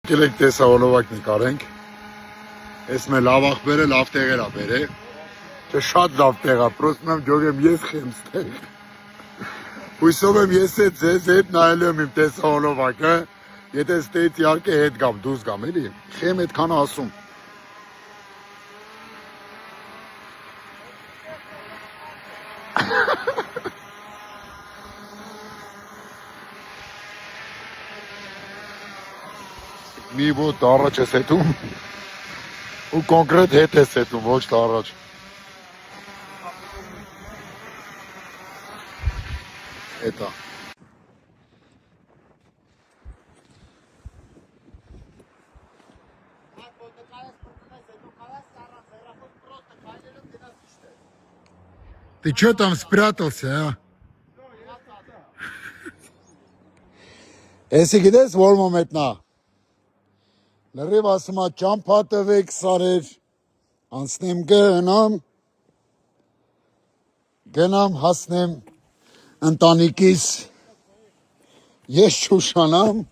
Գելեք տեսահոլովակ նկարենք, ես մեր լավ աղբերը լավ տեղեր ա բեր է, չէ շատ լավ տեղ ա, պրոստ մեմ ջոգեմ ես խեմ ստեղ, հույսով եմ ես է ձեզ հետ նայելու եմ իմ տեսահոլովակը, եթե ստեից իարկե հետ գամ, դուզ գամ, էլի, խեմ հետքան ասում։ Մի ոտ առաջ ես հետում ու կոնկրետ հետ ես հետում, ոչ թե առաջ։ Էտա։ Ты чё там спрятался, а? Если գիտես որ մոմենտնա, լրիվ ասում ա ճամփա տվեք սարեր, անցնեմ գնամ հասնեմ ընտանիքիս, ես չուշանամ,